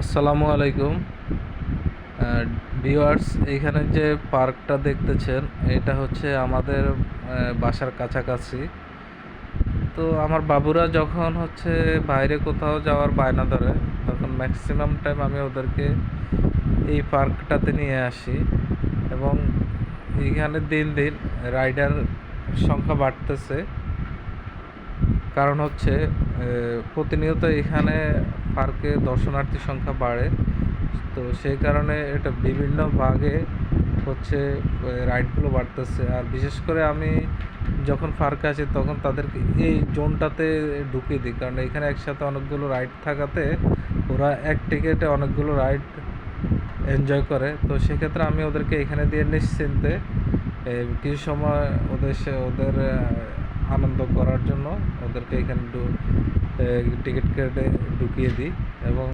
আসসালামু আলাইকুম ভিউয়ার্স। এইখানে যে পার্কটা দেখতেছেন এটা হচ্ছে আমাদের বাসার কাছাকাছি। তো আমার বাবুরা যখন হচ্ছে বাইরে কোথাও যাওয়ার বায়না ধরে তখন ম্যাক্সিমাম টাইম আমি ওদেরকে এই পার্কটাতে নিয়ে আসি এবং এইখানে দিন দিন রাইডার সংখ্যা বাড়তেছে। কারণ হচ্ছে প্রতিনিয়ত এখানে পার্কে দর্শনার্থী সংখ্যা বাড়ে। তো সেই কারণে এটা বিভিন্ন ভাগে হচ্ছে রাইডগুলো বাড়তেছে। আর বিশেষ করে আমি যখন পার্কে আসি তখন তাদেরকে এই জোনটাতে ঢুকিয়ে দিই, কারণ এখানে একসাথে অনেকগুলো রাইড থাকাতে ওরা এক টিকেটে অনেকগুলো রাইড এনজয় করে। তো সেক্ষেত্রে আমি ওদেরকে এখানে দিয়ে নিশ্চিন্তে কিছু সময় ওদের আনন্দ করার জন্য ওদেরকে এখানে টিকিট কেটে ঢুকিয়ে দিই এবং